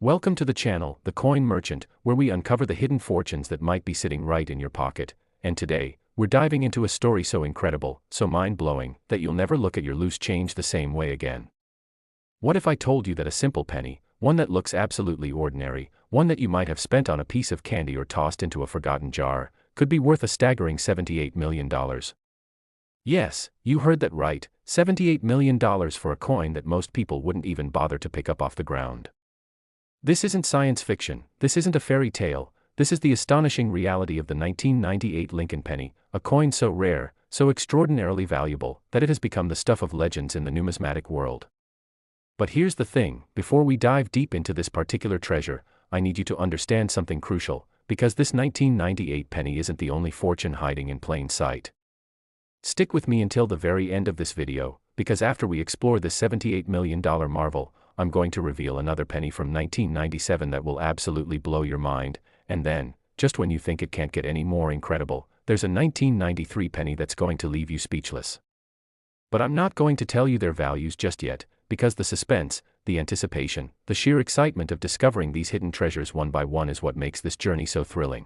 Welcome to the channel, The Coin Merchant, where we uncover the hidden fortunes that might be sitting right in your pocket. And today, we're diving into a story so incredible, so mind-blowing, that you'll never look at your loose change the same way again. What if I told you that a simple penny, one that looks absolutely ordinary, one that you might have spent on a piece of candy or tossed into a forgotten jar, could be worth a staggering $78 million? Yes, you heard that right, $78 million for a coin that most people wouldn't even bother to pick up off the ground. This isn't science fiction, this isn't a fairy tale, this is the astonishing reality of the 1998 Lincoln penny, a coin so rare, so extraordinarily valuable, that it has become the stuff of legends in the numismatic world. But here's the thing, before we dive deep into this particular treasure, I need you to understand something crucial, because this 1998 penny isn't the only fortune hiding in plain sight. Stick with me until the very end of this video, because after we explore this $78 million marvel, I'm going to reveal another penny from 1997 that will absolutely blow your mind, and then, just when you think it can't get any more incredible, there's a 1993 penny that's going to leave you speechless. But I'm not going to tell you their values just yet, because the suspense, the anticipation, the sheer excitement of discovering these hidden treasures one by one is what makes this journey so thrilling.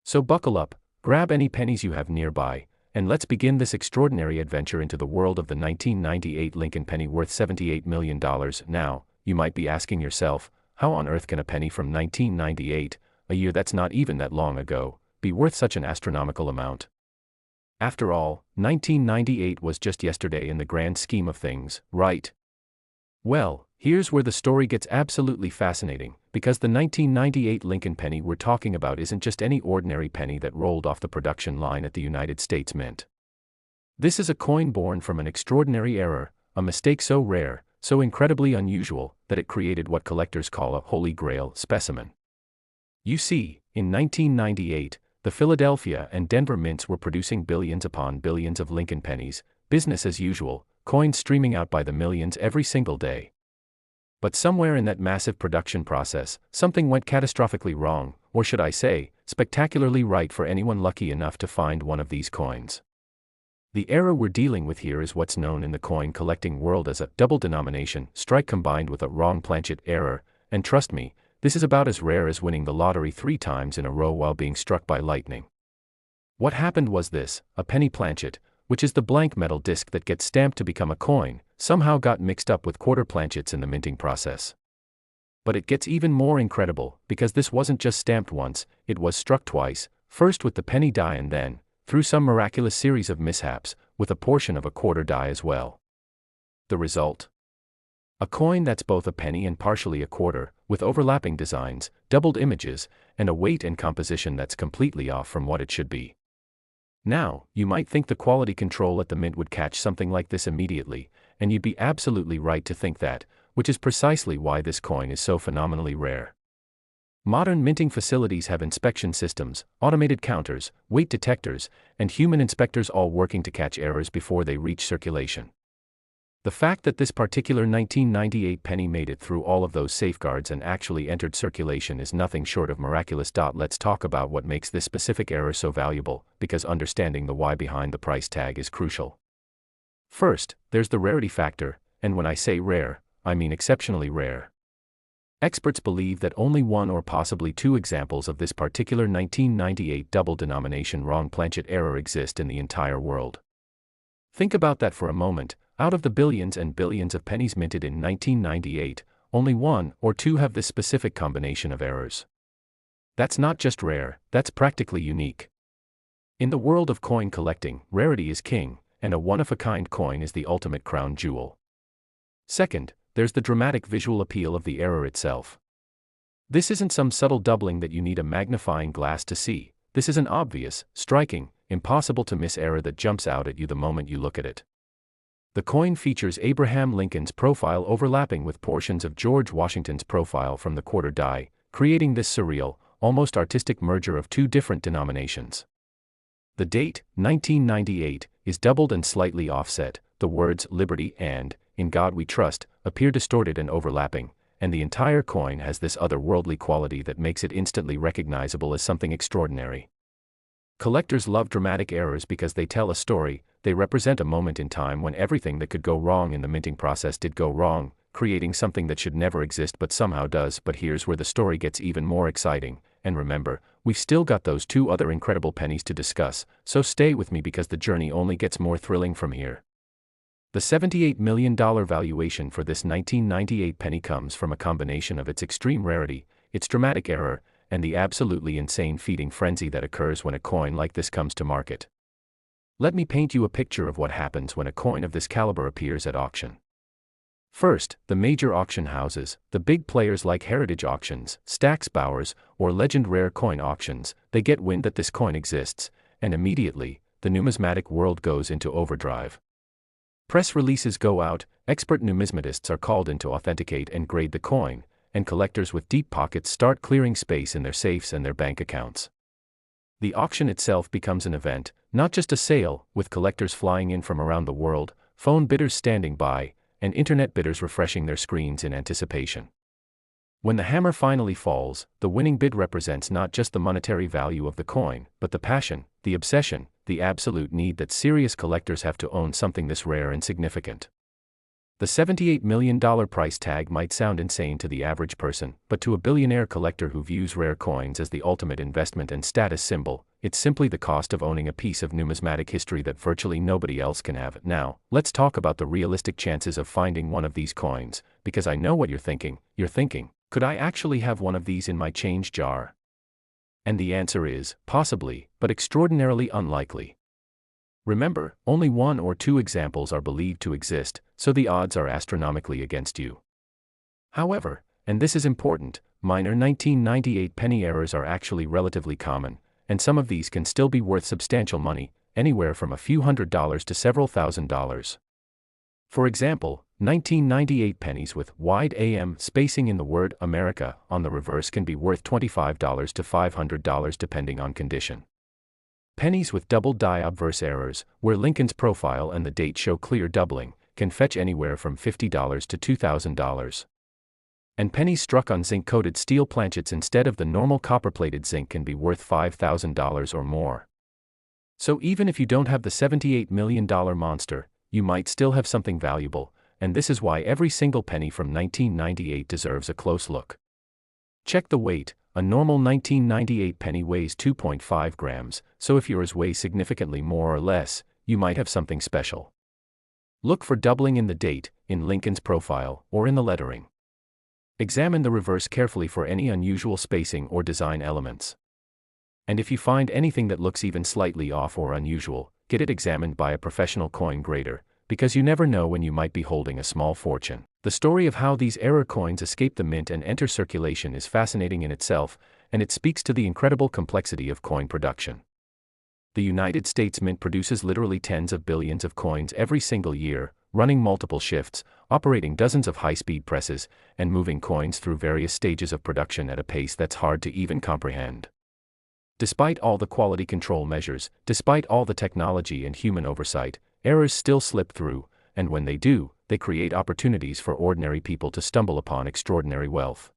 So buckle up, grab any pennies you have nearby, and let's begin this extraordinary adventure into the world of the 1998 Lincoln penny worth $78 million. Now, you might be asking yourself, how on earth can a penny from 1998, a year that's not even that long ago, be worth such an astronomical amount? After all, 1998 was just yesterday in the grand scheme of things, right? Well, here's where the story gets absolutely fascinating, because the 1998 Lincoln penny we're talking about isn't just any ordinary penny that rolled off the production line at the United States Mint. This is a coin born from an extraordinary error, a mistake so rare, so incredibly unusual, that it created what collectors call a holy grail specimen. You see, in 1998, the Philadelphia and Denver mints were producing billions upon billions of Lincoln pennies, business as usual, coins streaming out by the millions every single day. But somewhere in that massive production process, something went catastrophically wrong, or should I say, spectacularly right for anyone lucky enough to find one of these coins. The error we're dealing with here is what's known in the coin collecting world as a double denomination strike combined with a wrong planchet error, and trust me, this is about as rare as winning the lottery 3 times in a row while being struck by lightning. What happened was this: a penny planchet, which is the blank metal disc that gets stamped to become a coin, somehow got mixed up with quarter planchets in the minting process. But it gets even more incredible, because this wasn't just stamped once, it was struck twice, first with the penny die and then, through some miraculous series of mishaps, with a portion of a quarter die as well. The result? A coin that's both a penny and partially a quarter, with overlapping designs, doubled images, and a weight and composition that's completely off from what it should be. Now, you might think the quality control at the mint would catch something like this immediately, and you'd be absolutely right to think that, which is precisely why this coin is so phenomenally rare. Modern minting facilities have inspection systems, automated counters, weight detectors, and human inspectors all working to catch errors before they reach circulation. The fact that this particular 1998 penny made it through all of those safeguards and actually entered circulation is nothing short of miraculous. Let's talk about what makes this specific error so valuable, because understanding the why behind the price tag is crucial. First, there's the rarity factor, and when I say rare, I mean exceptionally rare. Experts believe that only 1 or possibly 2 examples of this particular 1998 double denomination wrong planchet error exist in the entire world. Think about that for a moment. Out of the billions and billions of pennies minted in 1998, only 1 or 2 have this specific combination of errors. That's not just rare, that's practically unique. In the world of coin collecting, rarity is king, and a one-of-a-kind coin is the ultimate crown jewel. Second, there's the dramatic visual appeal of the error itself. This isn't some subtle doubling that you need a magnifying glass to see. This is an obvious, striking, impossible to miss error that jumps out at you the moment you look at it. The coin features Abraham Lincoln's profile overlapping with portions of George Washington's profile from the quarter die, creating this surreal, almost artistic merger of 2 different denominations. The date, 1998, is doubled and slightly offset. The words "Liberty" and "In God We Trust" appear distorted and overlapping, and the entire coin has this otherworldly quality that makes it instantly recognizable as something extraordinary. Collectors love dramatic errors because they tell a story, they represent a moment in time when everything that could go wrong in the minting process did go wrong, creating something that should never exist but somehow does. But here's where the story gets even more exciting, and remember, we've still got those two other incredible pennies to discuss, so stay with me because the journey only gets more thrilling from here. The $78 million valuation for this 1998 penny comes from a combination of its extreme rarity, its dramatic error, and the absolutely insane feeding frenzy that occurs when a coin like this comes to market. Let me paint you a picture of what happens when a coin of this caliber appears at auction. First, the major auction houses, the big players like Heritage Auctions, Stack's Bowers, or Legend Rare Coin Auctions, they get wind that this coin exists, and immediately, the numismatic world goes into overdrive. Press releases go out, expert numismatists are called in to authenticate and grade the coin, and collectors with deep pockets start clearing space in their safes and their bank accounts. The auction itself becomes an event, not just a sale, with collectors flying in from around the world, phone bidders standing by, and internet bidders refreshing their screens in anticipation. When the hammer finally falls, the winning bid represents not just the monetary value of the coin, but the passion, the obsession, the absolute need that serious collectors have to own something this rare and significant. The $78 million price tag might sound insane to the average person, but to a billionaire collector who views rare coins as the ultimate investment and status symbol, it's simply the cost of owning a piece of numismatic history that virtually nobody else can have. Now, let's talk about the realistic chances of finding one of these coins, because I know what you're thinking. You're thinking, could I actually have one of these in my change jar? And the answer is, possibly, but extraordinarily unlikely. Remember, only one or two examples are believed to exist, so the odds are astronomically against you. However, and this is important, minor 1998 penny errors are actually relatively common, and some of these can still be worth substantial money, anywhere from a few $100s to several $1,000s. For example, 1998 pennies with wide AM spacing in the word America on the reverse can be worth $25 to $500 depending on condition. Pennies with double die obverse errors, where Lincoln's profile and the date show clear doubling, can fetch anywhere from $50 to $2,000. And pennies struck on zinc-coated steel planchets instead of the normal copper-plated zinc can be worth $5,000 or more. So even if you don't have the $78 million monster, you might still have something valuable, and this is why every single penny from 1998 deserves a close look. Check the weight. A normal 1998 penny weighs 2.5 grams, so if yours weighs significantly more or less, you might have something special. Look for doubling in the date, in Lincoln's profile, or in the lettering. Examine the reverse carefully for any unusual spacing or design elements. And if you find anything that looks even slightly off or unusual, get it examined by a professional coin grader, because you never know when you might be holding a small fortune. The story of how these error coins escape the mint and enter circulation is fascinating in itself, and it speaks to the incredible complexity of coin production. The United States Mint produces literally tens of billions of coins every single year, running multiple shifts, operating dozens of high-speed presses, and moving coins through various stages of production at a pace that's hard to even comprehend. Despite all the quality control measures, despite all the technology and human oversight, errors still slip through, and when they do, they create opportunities for ordinary people to stumble upon extraordinary wealth.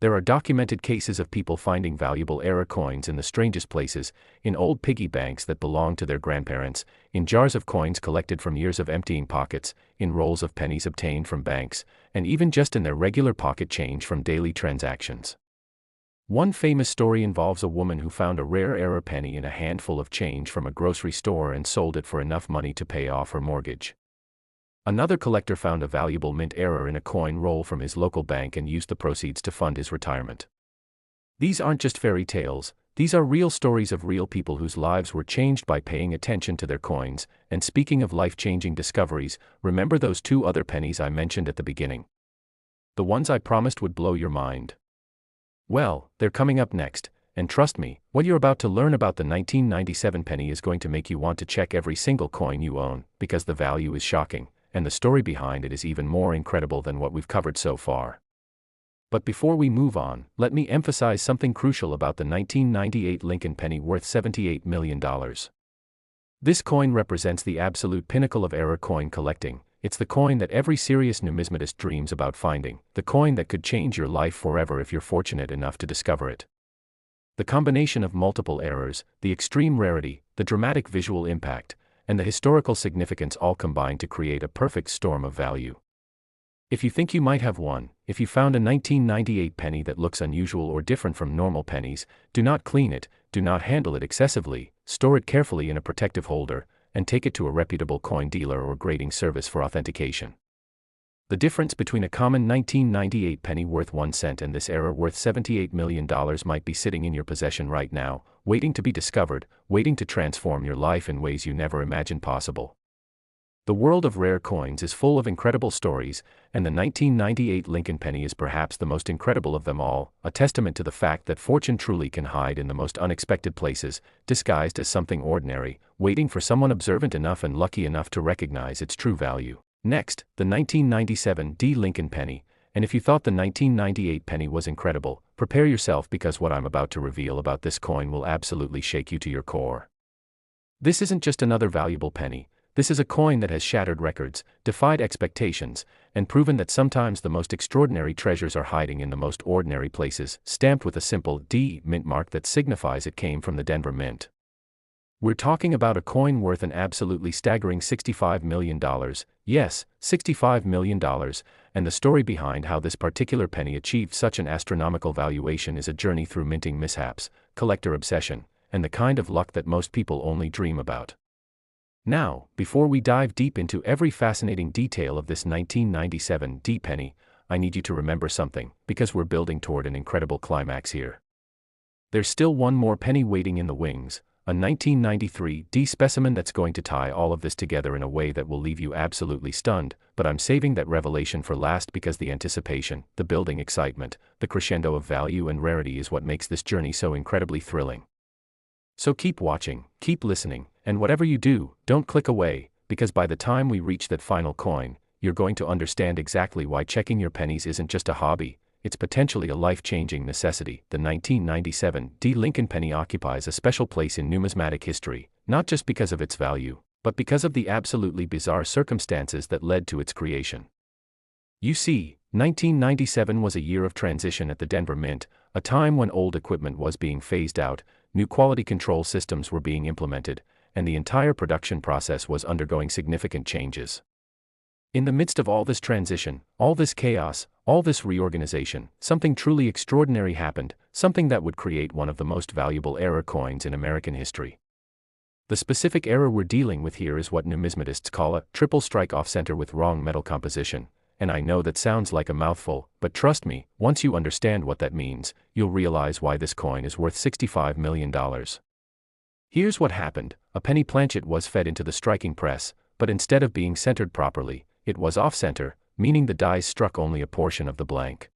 There are documented cases of people finding valuable error coins in the strangest places, in old piggy banks that belonged to their grandparents, in jars of coins collected from years of emptying pockets, in rolls of pennies obtained from banks, and even just in their regular pocket change from daily transactions. One famous story involves a woman who found a rare error penny in a handful of change from a grocery store and sold it for enough money to pay off her mortgage. Another collector found a valuable mint error in a coin roll from his local bank and used the proceeds to fund his retirement. These aren't just fairy tales, these are real stories of real people whose lives were changed by paying attention to their coins. And speaking of life-changing discoveries, remember those two other pennies I mentioned at the beginning? The ones I promised would blow your mind. Well, they're coming up next, and trust me, what you're about to learn about the 1997 penny is going to make you want to check every single coin you own, because the value is shocking, and the story behind it is even more incredible than what we've covered so far. But before we move on, let me emphasize something crucial about the 1998 Lincoln penny worth $78 million. This coin represents the absolute pinnacle of error coin collecting. It's the coin that every serious numismatist dreams about finding, the coin that could change your life forever if you're fortunate enough to discover it. The combination of multiple errors, the extreme rarity, the dramatic visual impact, and the historical significance all combine to create a perfect storm of value. If you think you might have one, if you found a 1998 penny that looks unusual or different from normal pennies, do not clean it, do not handle it excessively, store it carefully in a protective holder, and take it to a reputable coin dealer or grading service for authentication. The difference between a common 1998 penny worth 1 cent and this error worth $78 million might be sitting in your possession right now, waiting to be discovered, waiting to transform your life in ways you never imagined possible. The world of rare coins is full of incredible stories, and the 1998 Lincoln penny is perhaps the most incredible of them all, a testament to the fact that fortune truly can hide in the most unexpected places, disguised as something ordinary, waiting for someone observant enough and lucky enough to recognize its true value. Next, the 1997 Lincoln penny, and if you thought the 1998 penny was incredible, prepare yourself because what I'm about to reveal about this coin will absolutely shake you to your core. This isn't just another valuable penny. This is a coin that has shattered records, defied expectations, and proven that sometimes the most extraordinary treasures are hiding in the most ordinary places, stamped with a simple D mint mark that signifies it came from the Denver Mint. We're talking about a coin worth an absolutely staggering $65 million, yes, $65 million, and the story behind how this particular penny achieved such an astronomical valuation is a journey through minting mishaps, collector obsession, and the kind of luck that most people only dream about. Now, before we dive deep into every fascinating detail of this 1997 penny, I need you to remember something, because we're building toward an incredible climax here. There's still one more penny waiting in the wings, a 1993 specimen that's going to tie all of this together in a way that will leave you absolutely stunned, but I'm saving that revelation for last because the anticipation, the building excitement, the crescendo of value and rarity is what makes this journey so incredibly thrilling. So keep watching, keep listening, and whatever you do, don't click away, because by the time we reach that final coin, you're going to understand exactly why checking your pennies isn't just a hobby, it's potentially a life-changing necessity. The 1997 Lincoln penny occupies a special place in numismatic history, not just because of its value, but because of the absolutely bizarre circumstances that led to its creation. You see, 1997 was a year of transition at the Denver Mint, a time when old equipment was being phased out, new quality control systems were being implemented, and the entire production process was undergoing significant changes. In the midst of all this transition, all this chaos, all this reorganization, something truly extraordinary happened, something that would create one of the most valuable error coins in American history. The specific error we're dealing with here is what numismatists call a triple strike off-center with wrong metal composition, and I know that sounds like a mouthful, but trust me, once you understand what that means, you'll realize why this coin is worth $65 million. Here's what happened: a penny planchet was fed into the striking press, but instead of being centered properly, it was off-center, meaning the dies struck only a portion of the blank.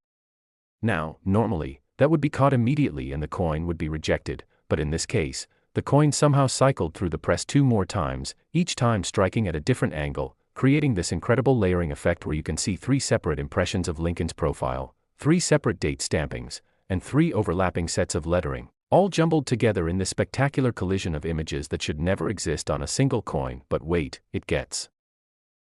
Now, normally, that would be caught immediately and the coin would be rejected, but in this case, the coin somehow cycled through the press 2 more times, each time striking at a different angle, creating this incredible layering effect where you can see 3 separate impressions of Lincoln's profile, 3 separate date stampings, and 3 overlapping sets of lettering, all jumbled together in this spectacular collision of images that should never exist on a single coin. But wait, it gets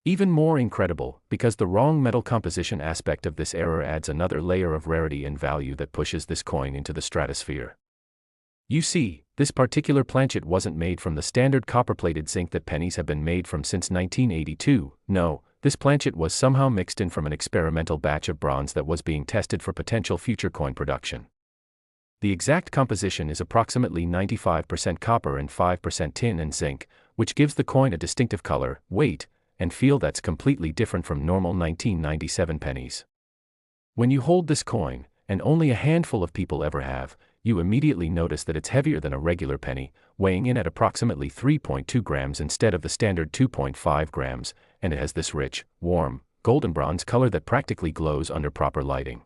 even more incredible, because the wrong metal composition aspect of this error adds another layer of rarity and value that pushes this coin into the stratosphere. You see, this particular planchet wasn't made from the standard copper-plated zinc that pennies have been made from since 1982, no, this planchet was somehow mixed in from an experimental batch of bronze that was being tested for potential future coin production. The exact composition is approximately 95% copper and 5% tin and zinc, which gives the coin a distinctive color, weight, and feel that's completely different from normal 1997 pennies. When you hold this coin, and only a handful of people ever have, you immediately notice that it's heavier than a regular penny, weighing in at approximately 3.2 grams instead of the standard 2.5 grams, and it has this rich, warm, golden bronze color that practically glows under proper lighting.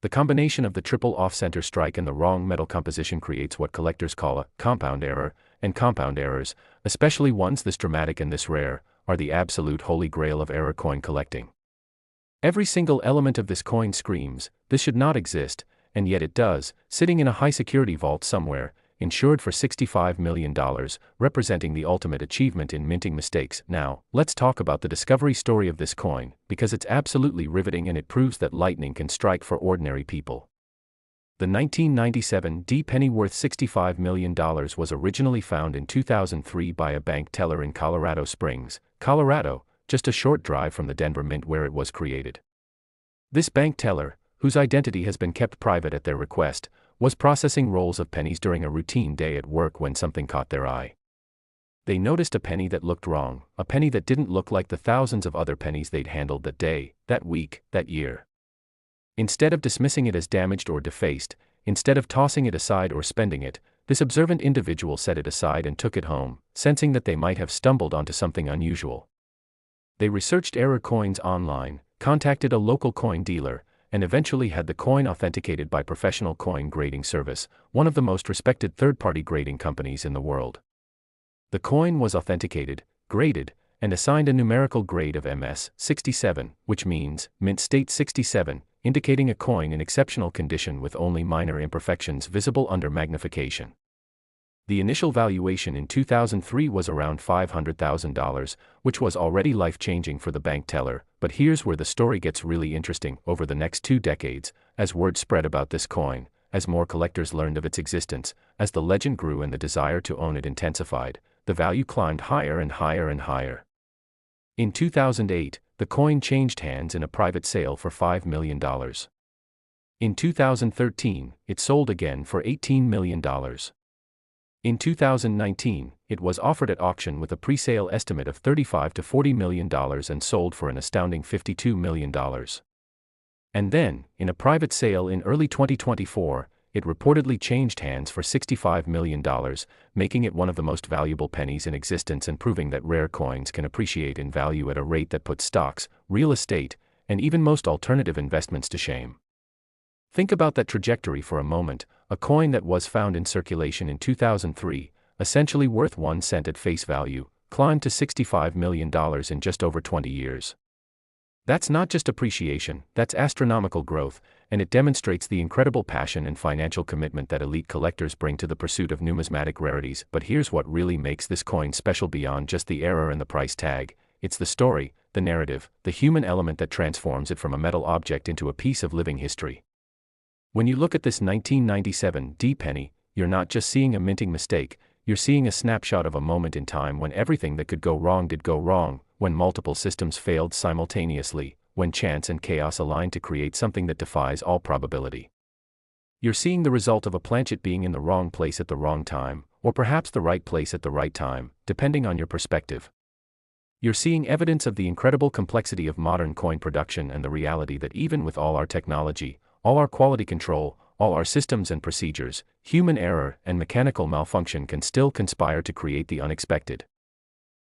The combination of the triple off-center strike and the wrong metal composition creates what collectors call a compound error, and compound errors, especially ones this dramatic and this rare, are the absolute holy grail of error coin collecting. Every single element of this coin screams, this should not exist, and yet it does, sitting in a high-security vault somewhere, insured for $65 million, representing the ultimate achievement in minting mistakes. Now, let's talk about the discovery story of this coin, because it's absolutely riveting and it proves that lightning can strike for ordinary people. The 1997 penny worth $65 million was originally found in 2003 by a bank teller in Colorado Springs, Colorado, just a short drive from the Denver Mint where it was created. This bank teller, whose identity has been kept private at their request, was processing rolls of pennies during a routine day at work when something caught their eye. They noticed a penny that looked wrong, a penny that didn't look like the thousands of other pennies they'd handled that day, that week, that year. Instead of dismissing it as damaged or defaced, instead of tossing it aside or spending it, this observant individual set it aside and took it home, sensing that they might have stumbled onto something unusual. They researched error coins online, contacted a local coin dealer, and eventually had the coin authenticated by Professional Coin Grading Service, one of the most respected third-party grading companies in the world. The coin was authenticated, graded, and assigned a numerical grade of MS 67, which means Mint State 67, indicating a coin in exceptional condition with only minor imperfections visible under magnification. The initial valuation in 2003 was around $500,000, which was already life-changing for the bank teller, but here's where the story gets really interesting. Over the next 2 decades, as word spread about this coin, as more collectors learned of its existence, as the legend grew and the desire to own it intensified, the value climbed higher and higher and higher. In 2008, the coin changed hands in a private sale for $5 million. In 2013, it sold again for $18 million. In 2019, it was offered at auction with a pre-sale estimate of $35 to $40 million and sold for an astounding $52 million. And then, in a private sale in early 2024, it reportedly changed hands for $65 million, making it one of the most valuable pennies in existence and proving that rare coins can appreciate in value at a rate that puts stocks, real estate, and even most alternative investments to shame. Think about that trajectory for a moment. A coin that was found in circulation in 2003, essentially worth 1 cent at face value, climbed to $65 million in just over 20 years. That's not just appreciation, that's astronomical growth, and it demonstrates the incredible passion and financial commitment that elite collectors bring to the pursuit of numismatic rarities. But here's what really makes this coin special beyond just the error and the price tag: it's the story, the narrative, the human element that transforms it from a metal object into a piece of living history. When you look at this 1997 D penny, you're not just seeing a minting mistake, you're seeing a snapshot of a moment in time when everything that could go wrong did go wrong, when multiple systems failed simultaneously, when chance and chaos aligned to create something that defies all probability. You're seeing the result of a planchet being in the wrong place at the wrong time, or perhaps the right place at the right time, depending on your perspective. You're seeing evidence of the incredible complexity of modern coin production and the reality that even with all our technology, all our quality control, all our systems and procedures, human error and mechanical malfunction can still conspire to create the unexpected.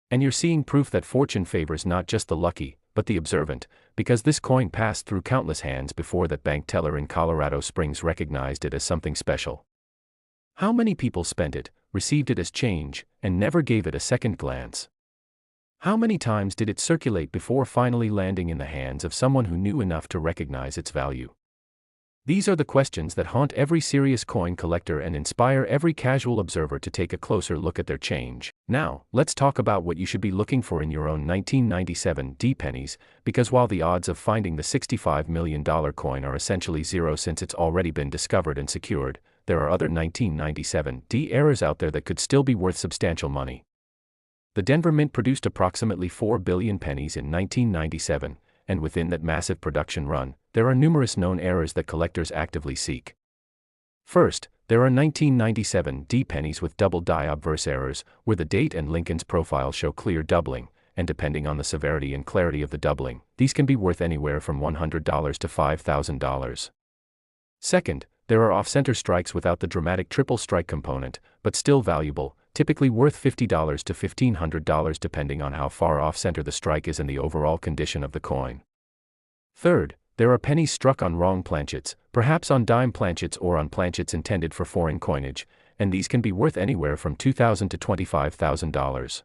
And you're seeing proof that fortune favors not just the lucky, but the observant, because this coin passed through countless hands before that bank teller in Colorado Springs recognized it as something special. How many people spent it, received it as change, and never gave it a second glance? How many times did it circulate before finally landing in the hands of someone who knew enough to recognize its value? These are the questions that haunt every serious coin collector and inspire every casual observer to take a closer look at their change. Now, let's talk about what you should be looking for in your own 1997 D pennies, because while the odds of finding the $65 million coin are essentially zero since it's already been discovered and secured, there are other 1997 D errors out there that could still be worth substantial money. The Denver Mint produced approximately 4 billion pennies in 1997, and within that massive production run, there are numerous known errors that collectors actively seek. First, there are 1997 D pennies with double die obverse errors, where the date and Lincoln's profile show clear doubling, and depending on the severity and clarity of the doubling, these can be worth anywhere from $100 to $5,000. Second, there are off-center strikes without the dramatic triple strike component, but still valuable, typically worth $50 to $1,500 depending on how far off-center the strike is and the overall condition of the coin. Third, there are pennies struck on wrong planchets, perhaps on dime planchets or on planchets intended for foreign coinage, and these can be worth anywhere from $2,000 to $25,000.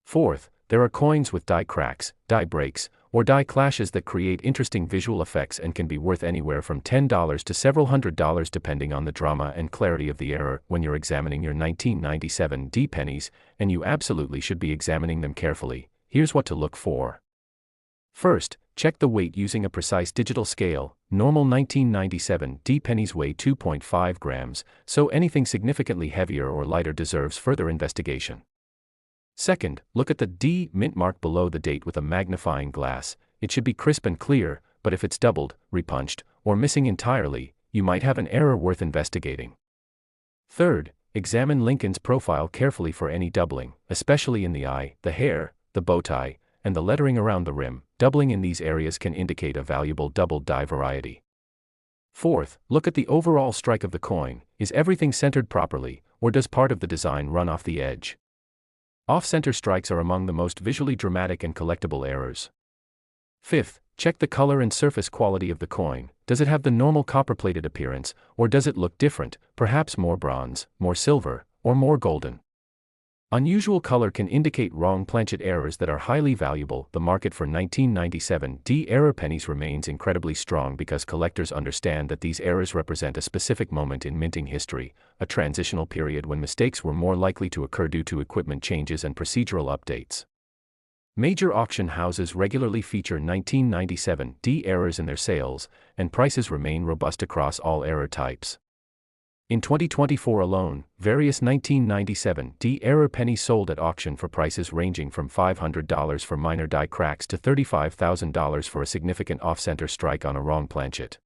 Fourth, there are coins with die cracks, die breaks, or die clashes that create interesting visual effects and can be worth anywhere from $10 to several $100s depending on the drama and clarity of the error. When you're examining your 1997 D pennies, and you absolutely should be examining them carefully, here's what to look for. First, check the weight using a precise digital scale. Normal 1997 D pennies weigh 2.5 grams, so anything significantly heavier or lighter deserves further investigation. Second, look at the D mint mark below the date with a magnifying glass. It should be crisp and clear, but if it's doubled, repunched, or missing entirely, you might have an error worth investigating. Third, examine Lincoln's profile carefully for any doubling, especially in the eye, the hair, the bow tie, and the lettering around the rim. Doubling in these areas can indicate a valuable double die variety. Fourth, look at the overall strike of the coin. Is everything centered properly, or does part of the design run off the edge? Off-center strikes are among the most visually dramatic and collectible errors. Fifth, check the color and surface quality of the coin. Does it have the normal copper-plated appearance, or does it look different, perhaps more bronze, more silver, or more golden? Unusual color can indicate wrong planchet errors that are highly valuable. The market for 1997 D error pennies remains incredibly strong because collectors understand that these errors represent a specific moment in minting history, a transitional period when mistakes were more likely to occur due to equipment changes and procedural updates. Major auction houses regularly feature 1997 D errors in their sales, and prices remain robust across all error types. In 2024 alone, various 1997 D error pennies sold at auction for prices ranging from $500 for minor die cracks to $35,000 for a significant off-center strike on a wrong planchet.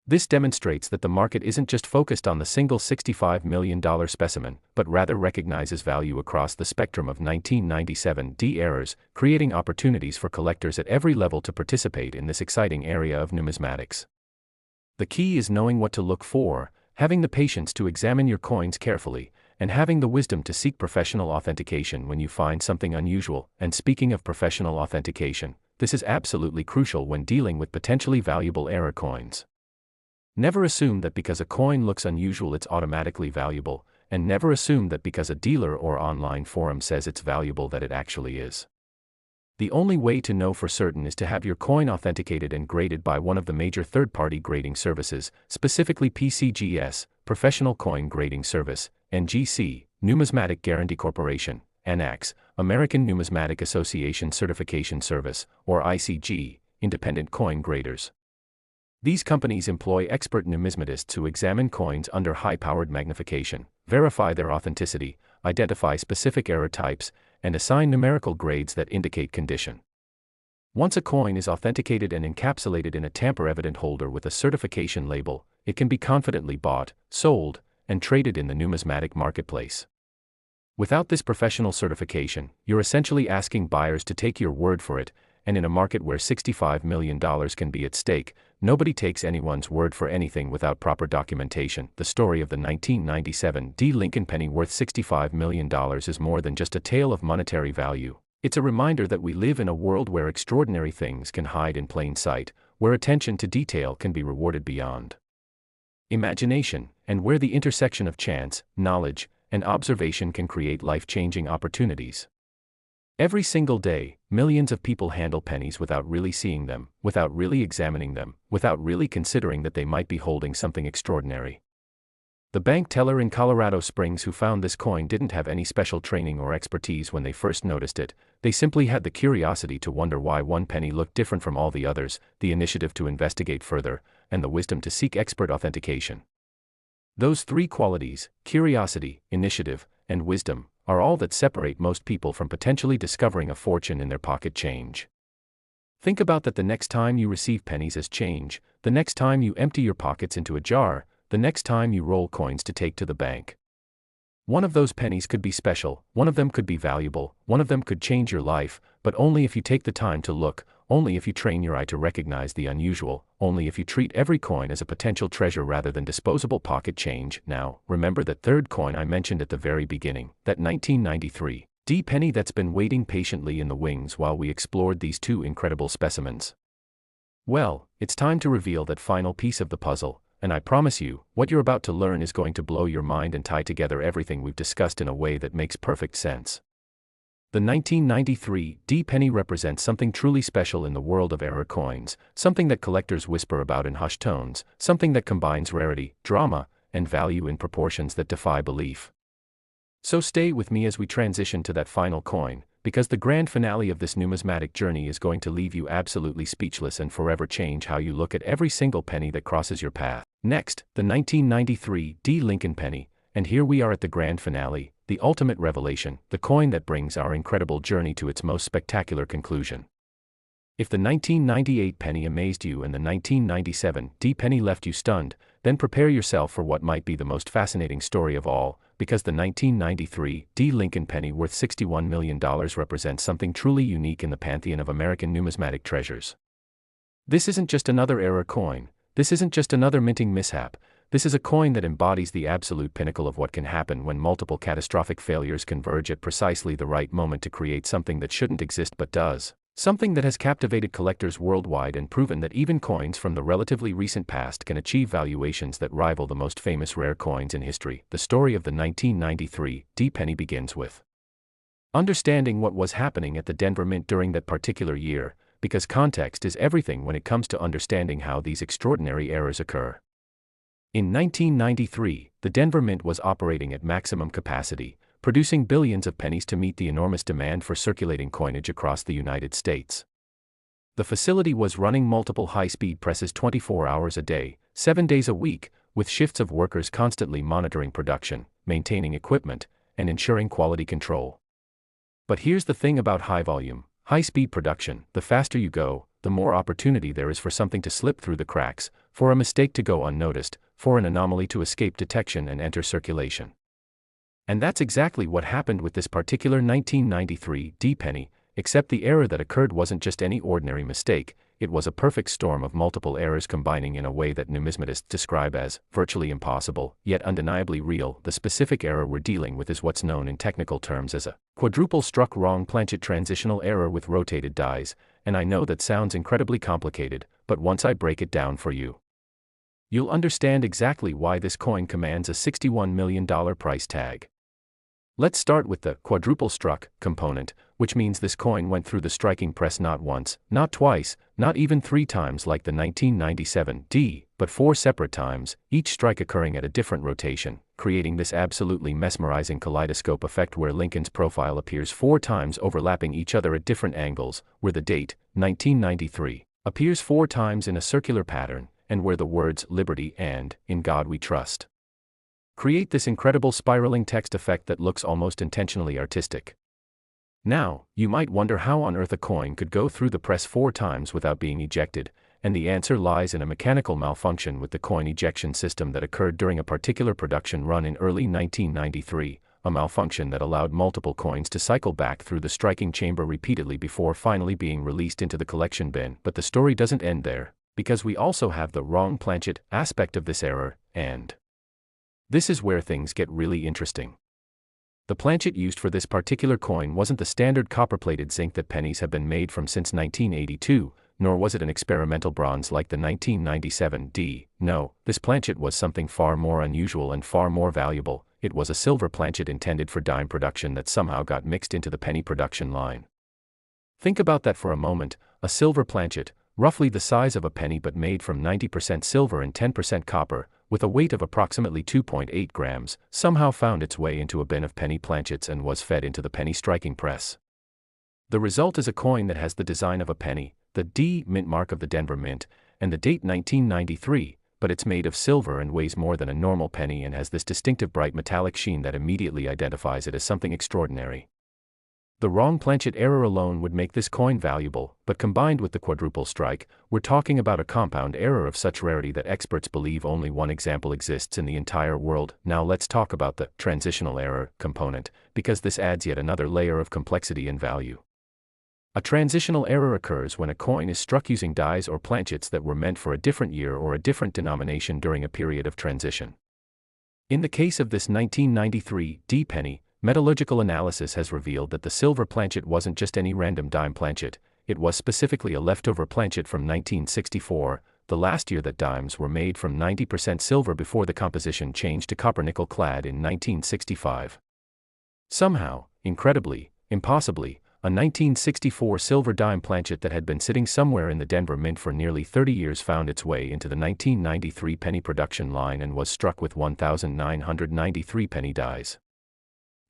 This demonstrates that the market isn't just focused on the single $65 million specimen, but rather recognizes value across the spectrum of 1997 D errors, creating opportunities for collectors at every level to participate in this exciting area of numismatics. The key is knowing what to look for, having the patience to examine your coins carefully, and having the wisdom to seek professional authentication when you find something unusual. And speaking of professional authentication, this is absolutely crucial when dealing with potentially valuable error coins. Never assume that because a coin looks unusual it's automatically valuable, and never assume that because a dealer or online forum says it's valuable that it actually is. The only way to know for certain is to have your coin authenticated and graded by one of the major third-party grading services, specifically PCGS, Professional Coin Grading Service, NGC, Numismatic Guarantee Corporation, ANAX, American Numismatic Association Certification Service, or ICG, Independent Coin Graders. These companies employ expert numismatists who examine coins under high-powered magnification, verify their authenticity, identify specific error types, and assign numerical grades that indicate condition. Once a coin is authenticated and encapsulated in a tamper-evident holder with a certification label, it can be confidently bought, sold, and traded in the numismatic marketplace. Without this professional certification, you're essentially asking buyers to take your word for it, and in a market where $65 million can be at stake, nobody takes anyone's word for anything without proper documentation. The story of the 1997 D Lincoln penny worth $65 million is more than just a tale of monetary value. It's a reminder that we live in a world where extraordinary things can hide in plain sight, where attention to detail can be rewarded beyond imagination, and where the intersection of chance, knowledge, and observation can create life-changing opportunities. Every single day, millions of people handle pennies without really seeing them, without really examining them, without really considering that they might be holding something extraordinary. The bank teller in Colorado Springs who found this coin didn't have any special training or expertise when they first noticed it. They simply had the curiosity to wonder why one penny looked different from all the others, the initiative to investigate further, and the wisdom to seek expert authentication. Those three qualities, curiosity, initiative, and wisdom, are all that separate most people from potentially discovering a fortune in their pocket change. Think about that the next time you receive pennies as change, the next time you empty your pockets into a jar, the next time you roll coins to take to the bank. One of those pennies could be special, one of them could be valuable, one of them could change your life, but only if you take the time to look, only if you train your eye to recognize the unusual, only if you treat every coin as a potential treasure rather than disposable pocket change. Now, remember that third coin I mentioned at the very beginning, that 1993 D penny that's been waiting patiently in the wings while we explored these two incredible specimens. Well, it's time to reveal that final piece of the puzzle, and I promise you, what you're about to learn is going to blow your mind and tie together everything we've discussed in a way that makes perfect sense. The 1993 D penny represents something truly special in the world of error coins, something that collectors whisper about in hushed tones, something that combines rarity, drama, and value in proportions that defy belief. So stay with me as we transition to that final coin, because the grand finale of this numismatic journey is going to leave you absolutely speechless and forever change how you look at every single penny that crosses your path. Next, the 1993 D Lincoln penny, and here we are at the grand finale, the ultimate revelation, the coin that brings our incredible journey to its most spectacular conclusion. If the 1998 penny amazed you and the 1997 D penny left you stunned, then prepare yourself for what might be the most fascinating story of all, because the 1993 D Lincoln penny worth $61 million represents something truly unique in the pantheon of American numismatic treasures. This isn't just another error coin, this isn't just another minting mishap, this is a coin that embodies the absolute pinnacle of what can happen when multiple catastrophic failures converge at precisely the right moment to create something that shouldn't exist but does. Something that has captivated collectors worldwide and proven that even coins from the relatively recent past can achieve valuations that rival the most famous rare coins in history. The story of the 1993 D penny begins with understanding what was happening at the Denver Mint during that particular year, because context is everything when it comes to understanding how these extraordinary errors occur. In 1993, the Denver Mint was operating at maximum capacity, producing billions of pennies to meet the enormous demand for circulating coinage across the United States. The facility was running multiple high-speed presses 24 hours a day, 7 days a week, with shifts of workers constantly monitoring production, maintaining equipment, and ensuring quality control. But here's the thing about high-volume, high-speed production: the faster you go, the more opportunity there is for something to slip through the cracks, for a mistake to go unnoticed, for an anomaly to escape detection and enter circulation. And that's exactly what happened with this particular 1993 D penny, except the error that occurred wasn't just any ordinary mistake, it was a perfect storm of multiple errors combining in a way that numismatists describe as virtually impossible, yet undeniably real. The specific error we're dealing with is what's known in technical terms as a quadruple struck wrong planchet transitional error with rotated dies, and I know that sounds incredibly complicated, but once I break it down for you, you'll understand exactly why this coin commands a $61 million price tag. Let's start with the quadruple struck component, which means this coin went through the striking press not once, not twice, not even 3 times like the 1997 D, but 4 separate times, each strike occurring at a different rotation, creating this absolutely mesmerizing kaleidoscope effect where Lincoln's profile appears 4 times overlapping each other at different angles, where the date, 1993, appears 4 times in a circular pattern, and where the words "Liberty" and "In God We Trust" create this incredible spiraling text effect that looks almost intentionally artistic. Now, you might wonder how on earth a coin could go through the press 4 times without being ejected, and the answer lies in a mechanical malfunction with the coin ejection system that occurred during a particular production run in early 1993, a malfunction that allowed multiple coins to cycle back through the striking chamber repeatedly before finally being released into the collection bin. But the story doesn't end there, because we also have the wrong planchet aspect of this error, and this is where things get really interesting. The planchet used for this particular coin wasn't the standard copper-plated zinc that pennies have been made from since 1982, nor was it an experimental bronze like the 1997 D. No, this planchet was something far more unusual and far more valuable. It was a silver planchet intended for dime production that somehow got mixed into the penny production line. Think about that for a moment: a silver planchet, roughly the size of a penny but made from 90% silver and 10% copper, with a weight of approximately 2.8 grams, somehow found its way into a bin of penny planchets and was fed into the penny striking press. The result is a coin that has the design of a penny, the D mint mark of the Denver Mint, and the date 1993, but it's made of silver and weighs more than a normal penny and has this distinctive bright metallic sheen that immediately identifies it as something extraordinary. The wrong planchet error alone would make this coin valuable, but combined with the quadruple strike, we're talking about a compound error of such rarity that experts believe only one example exists in the entire world. Now let's talk about the transitional error component, because this adds yet another layer of complexity and value. A transitional error occurs when a coin is struck using dies or planchets that were meant for a different year or a different denomination during a period of transition. In the case of this 1993 D penny, metallurgical analysis has revealed that the silver planchet wasn't just any random dime planchet, it was specifically a leftover planchet from 1964, the last year that dimes were made from 90% silver before the composition changed to copper-nickel clad in 1965. Somehow, incredibly, impossibly, a 1964 silver dime planchet that had been sitting somewhere in the Denver Mint for nearly 30 years found its way into the 1993 penny production line and was struck with 1,993 penny dies.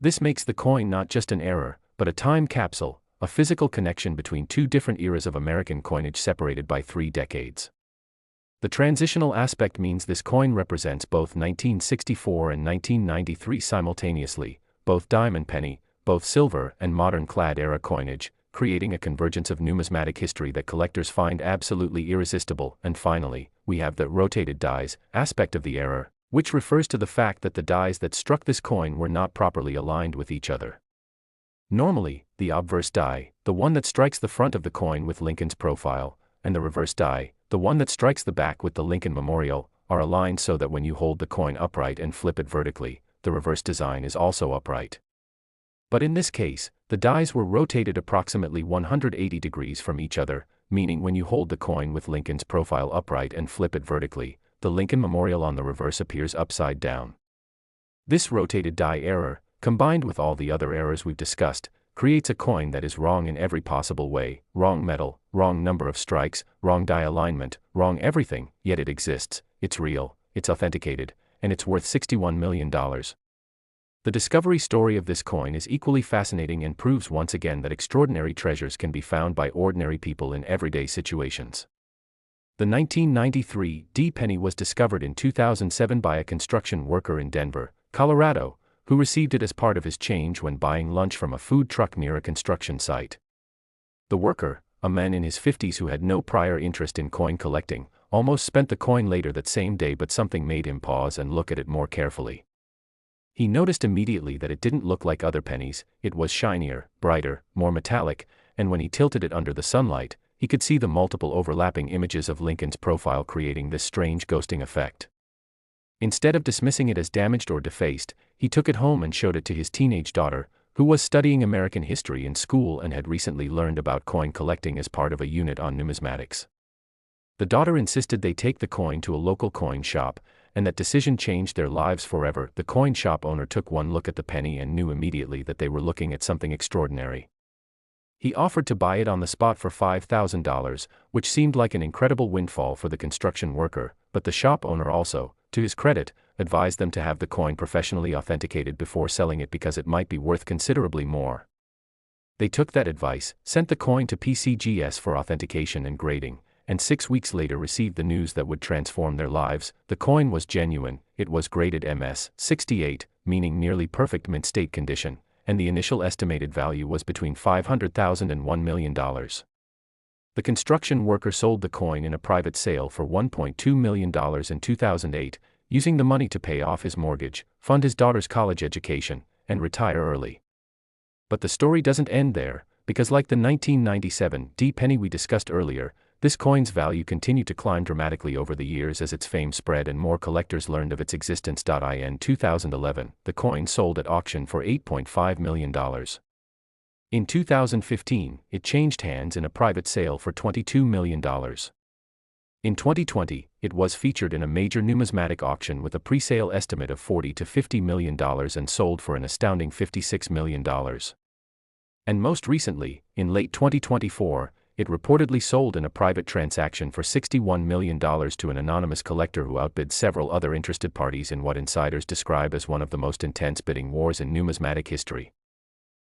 This makes the coin not just an error, but a time capsule, a physical connection between 2 different eras of American coinage separated by 3 decades. The transitional aspect means this coin represents both 1964 and 1993 simultaneously, both dime and penny, both silver and modern clad-era coinage, creating a convergence of numismatic history that collectors find absolutely irresistible. And finally, we have the rotated dies aspect of the error, which refers to the fact that the dies that struck this coin were not properly aligned with each other. Normally, the obverse die, the one that strikes the front of the coin with Lincoln's profile, and the reverse die, the one that strikes the back with the Lincoln Memorial, are aligned so that when you hold the coin upright and flip it vertically, the reverse design is also upright. But in this case, the dies were rotated approximately 180 degrees from each other, meaning when you hold the coin with Lincoln's profile upright and flip it vertically, the Lincoln Memorial on the reverse appears upside down. This rotated die error, combined with all the other errors we've discussed, creates a coin that is wrong in every possible way: wrong metal, wrong number of strikes, wrong die alignment, wrong everything, yet it exists, it's real, it's authenticated, and it's worth $61 million. The discovery story of this coin is equally fascinating and proves once again that extraordinary treasures can be found by ordinary people in everyday situations. The 1993 D penny was discovered in 2007 by a construction worker in Denver, Colorado, who received it as part of his change when buying lunch from a food truck near a construction site. The worker, a man in his 50s who had no prior interest in coin collecting, almost spent the coin later that same day, but something made him pause and look at it more carefully. He noticed immediately that it didn't look like other pennies. It was shinier, brighter, more metallic, and when he tilted it under the sunlight, he could see the multiple overlapping images of Lincoln's profile, creating this strange ghosting effect. Instead of dismissing it as damaged or defaced, he took it home and showed it to his teenage daughter, who was studying American history in school and had recently learned about coin collecting as part of a unit on numismatics. The daughter insisted they take the coin to a local coin shop, and that decision changed their lives forever. The coin shop owner took one look at the penny and knew immediately that they were looking at something extraordinary. He offered to buy it on the spot for $5,000, which seemed like an incredible windfall for the construction worker, but the shop owner also, to his credit, advised them to have the coin professionally authenticated before selling it because it might be worth considerably more. They took that advice, sent the coin to PCGS for authentication and grading, and 6 weeks later received the news that would transform their lives. The coin was genuine, it was graded MS 68, meaning nearly perfect mint state condition, and the initial estimated value was between $500,000 and $1 million. The construction worker sold the coin in a private sale for $1.2 million in 2008, using the money to pay off his mortgage, fund his daughter's college education, and retire early. But the story doesn't end there, because like the 1997 D penny we discussed earlier, this coin's value continued to climb dramatically over the years as its fame spread and more collectors learned of its existence. In 2011, the coin sold at auction for $8.5 million. In 2015, it changed hands in a private sale for $22 million. In 2020, it was featured in a major numismatic auction with a pre-sale estimate of $40 to $50 million and sold for an astounding $56 million. And most recently, in late 2024, it reportedly sold in a private transaction for $61 million to an anonymous collector who outbid several other interested parties in what insiders describe as one of the most intense bidding wars in numismatic history.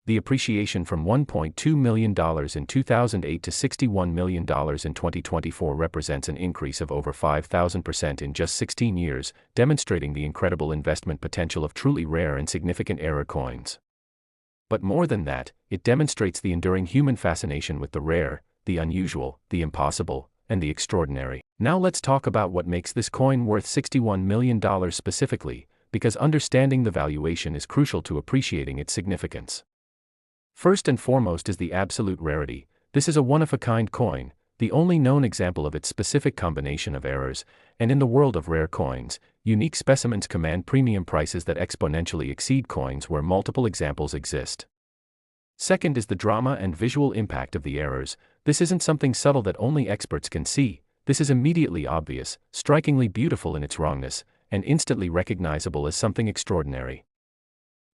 The appreciation from $1.2 million in 2008 to $61 million in 2024 represents an increase of over 5,000% in just 16 years, demonstrating the incredible investment potential of truly rare and significant error coins. But more than that, it demonstrates the enduring human fascination with the rare, the unusual, the impossible, and the extraordinary. Now let's talk about what makes this coin worth $61 million specifically, because understanding the valuation is crucial to appreciating its significance. First and foremost is the absolute rarity. This is a one-of-a-kind coin, the only known example of its specific combination of errors, and in the world of rare coins, unique specimens command premium prices that exponentially exceed coins where multiple examples exist. Second is the drama and visual impact of the errors. This isn't something subtle that only experts can see. This is immediately obvious, strikingly beautiful in its wrongness, and instantly recognizable as something extraordinary.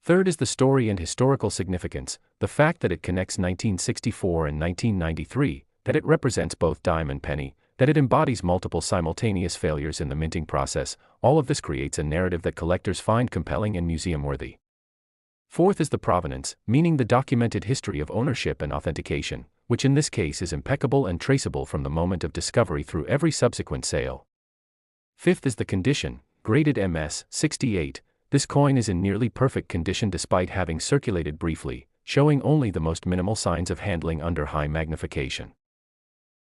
Third is the story and historical significance, the fact that it connects 1964 and 1993, that it represents both dime and penny, that it embodies multiple simultaneous failures in the minting process. All of this creates a narrative that collectors find compelling and museum-worthy. Fourth is the provenance, meaning the documented history of ownership and authentication, which in this case is impeccable and traceable from the moment of discovery through every subsequent sale. Fifth is the condition, graded MS 68. This coin is in nearly perfect condition despite having circulated briefly, showing only the most minimal signs of handling under high magnification.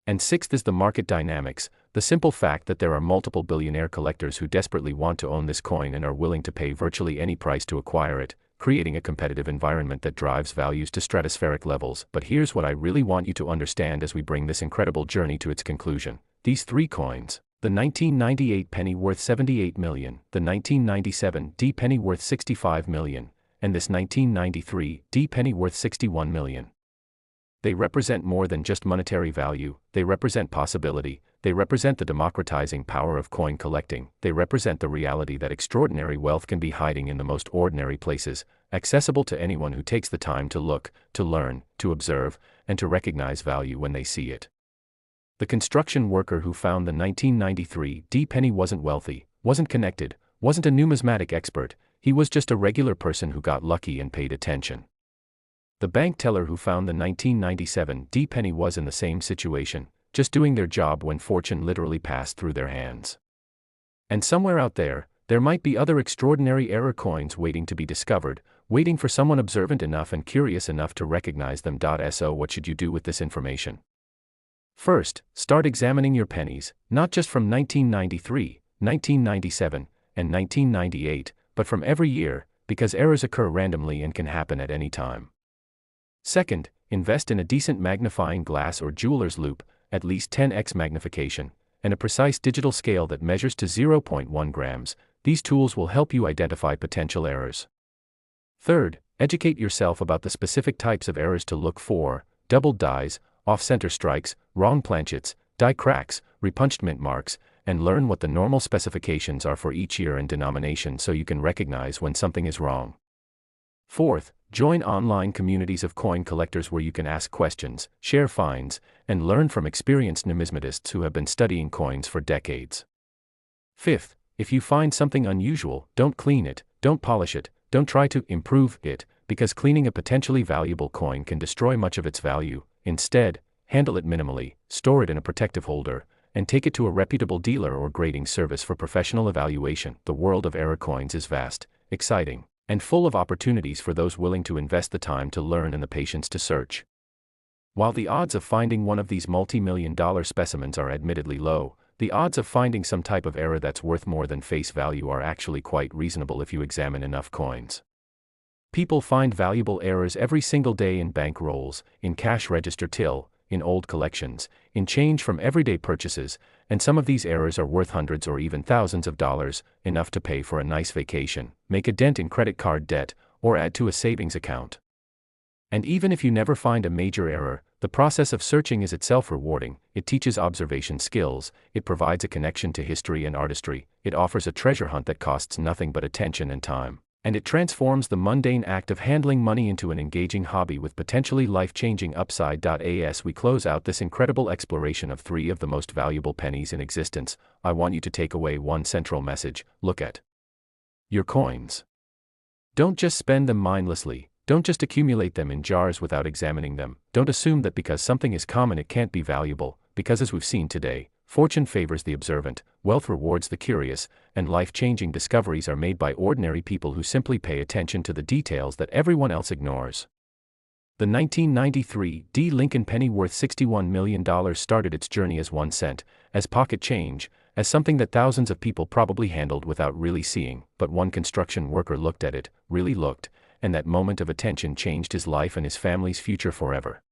And sixth is the market dynamics, the simple fact that there are multiple billionaire collectors who desperately want to own this coin and are willing to pay virtually any price to acquire it, creating a competitive environment that drives values to stratospheric levels. But here's what I really want you to understand as we bring this incredible journey to its conclusion. These three coins, the 1998 penny worth $78 million, the 1997 D penny worth $65 million, and this 1993 D penny worth $61 million. They represent more than just monetary value, they represent possibility, they represent the democratizing power of coin collecting, they represent the reality that extraordinary wealth can be hiding in the most ordinary places, accessible to anyone who takes the time to look, to learn, to observe, and to recognize value when they see it. The construction worker who found the 1993 D penny wasn't wealthy, wasn't connected, wasn't a numismatic expert, he was just a regular person who got lucky and paid attention. The bank teller who found the 1997 D penny was in the same situation, just doing their job when fortune literally passed through their hands. And somewhere out there, there might be other extraordinary error coins waiting to be discovered, waiting for someone observant enough and curious enough to recognize them. So what should you do with this information? First, start examining your pennies, not just from 1993, 1997, and 1998, but from every year, because errors occur randomly and can happen at any time. Second, invest in a decent magnifying glass or jeweler's loupe, at least 10x magnification, and a precise digital scale that measures to 0.1 grams. These tools will help you identify potential errors. Third, educate yourself about the specific types of errors to look for: doubled dies, off-center strikes, wrong planchets, die cracks, repunched mint marks, and learn what the normal specifications are for each year and denomination so you can recognize when something is wrong. Fourth, join online communities of coin collectors where you can ask questions, share finds, and learn from experienced numismatists who have been studying coins for decades. Fifth, if you find something unusual, don't clean it, don't polish it, don't try to improve it, because cleaning a potentially valuable coin can destroy much of its value. Instead, handle it minimally, store it in a protective holder, and take it to a reputable dealer or grading service for professional evaluation. The world of error coins is vast, exciting, and full of opportunities for those willing to invest the time to learn and the patience to search. While the odds of finding one of these multi-million-dollar specimens are admittedly low, the odds of finding some type of error that's worth more than face value are actually quite reasonable if you examine enough coins. People find valuable errors every single day in bank rolls, in cash register till, in old collections, in change from everyday purchases, and some of these errors are worth hundreds or even thousands of dollars, enough to pay for a nice vacation, make a dent in credit card debt, or add to a savings account. And even if you never find a major error, the process of searching is itself rewarding. It teaches observation skills, it provides a connection to history and artistry, it offers a treasure hunt that costs nothing but attention and time, and it transforms the mundane act of handling money into an engaging hobby with potentially life-changing upside. As we close out this incredible exploration of three of the most valuable pennies in existence, I want you to take away one central message: look at your coins. Don't just spend them mindlessly, don't just accumulate them in jars without examining them, don't assume that because something is common it can't be valuable, because as we've seen today, fortune favors the observant, wealth rewards the curious, and life-changing discoveries are made by ordinary people who simply pay attention to the details that everyone else ignores. The 1993 D Lincoln penny worth $61 million started its journey as 1 cent, as pocket change, as something that thousands of people probably handled without really seeing, but one construction worker looked at it, really looked, and that moment of attention changed his life and his family's future forever.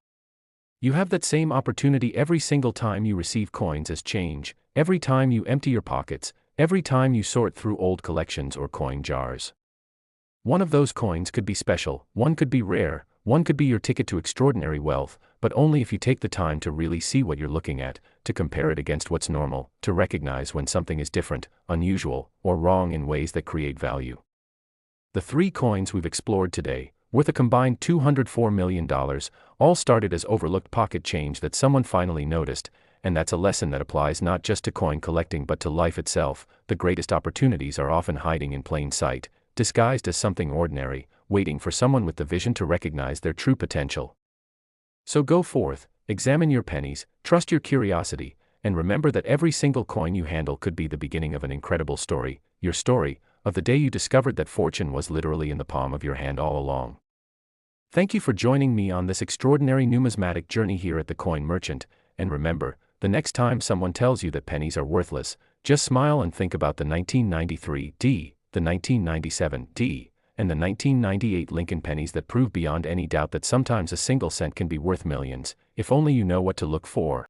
You have that same opportunity every single time you receive coins as change, every time you empty your pockets, every time you sort through old collections or coin jars. One of those coins could be special, one could be rare, one could be your ticket to extraordinary wealth, but only if you take the time to really see what you're looking at, to compare it against what's normal, to recognize when something is different, unusual, or wrong in ways that create value. The three coins we've explored today, worth a combined $204 million, all started as overlooked pocket change that someone finally noticed, and that's a lesson that applies not just to coin collecting but to life itself. The greatest opportunities are often hiding in plain sight, disguised as something ordinary, waiting for someone with the vision to recognize their true potential. So go forth, examine your pennies, trust your curiosity, and remember that every single coin you handle could be the beginning of an incredible story, your story, of the day you discovered that fortune was literally in the palm of your hand all along. Thank you for joining me on this extraordinary numismatic journey here at the Coin Merchant, and remember, the next time someone tells you that pennies are worthless, just smile and think about the 1993 D, the 1997 D, and the 1998 Lincoln pennies that prove beyond any doubt that sometimes a single cent can be worth millions, if only you know what to look for.